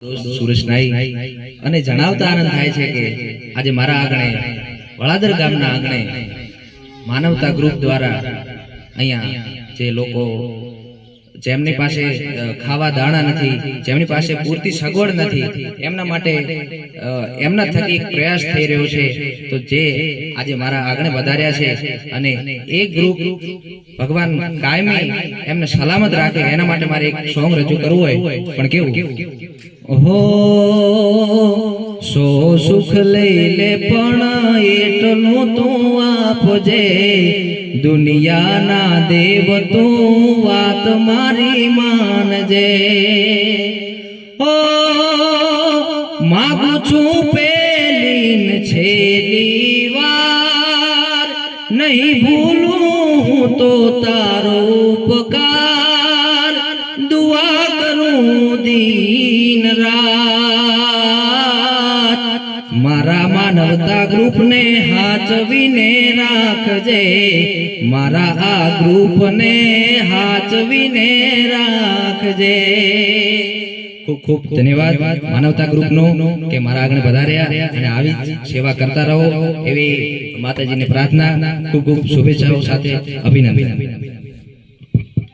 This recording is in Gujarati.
સુરેશ નાઈ અને જણાવતા આનંદ થાય છે કે આજે મારા આંગણે વડાદર ગામના આંગણે માનવતા ગ્રુપ દ્વારા અહીંયા જે લોકો જેમની પાસે ખાવા દાણા નથી, જેમની પાસે પૂરતી સગવડ નથી, એમના માટે એમના થકી એક પ્રયાસ થઈ રહ્યો છે. તો જે આજે મારા આંગણે વધાર્યા છે અને એ ગ્રુપ ભગવાન કાયમી એમને સલામત રાખે એના માટે મારે એક સોંગ રજૂ કરવું હોય. પણ કેવું હો સો સુખ લઈ લે પણ એટલું તું આપજે, દુનિયાના દેવ તું વાત મારી માનજે. ઓ માગું છું પેલી છેલ્લી વાર, નહીં ભૂલું હું તો તારો ઉપકાર, દુઆ કરું દીન રાત. મારા માનવતા ગ્રુપને હાચવીને રાખજે, મારા આ ગ્રુપને હાચવીને રાખજે. ખૂબ ખૂબ ધન્યવાદ માનવતા ગ્રુપનો કે મારા આગળ વધાર્યા અને આવી સેવા કરતા રહો એવી માતાજીને પ્રાર્થના. ખૂબ ખૂબ શુભેચ્છાઓ સાથે અભિનંદન.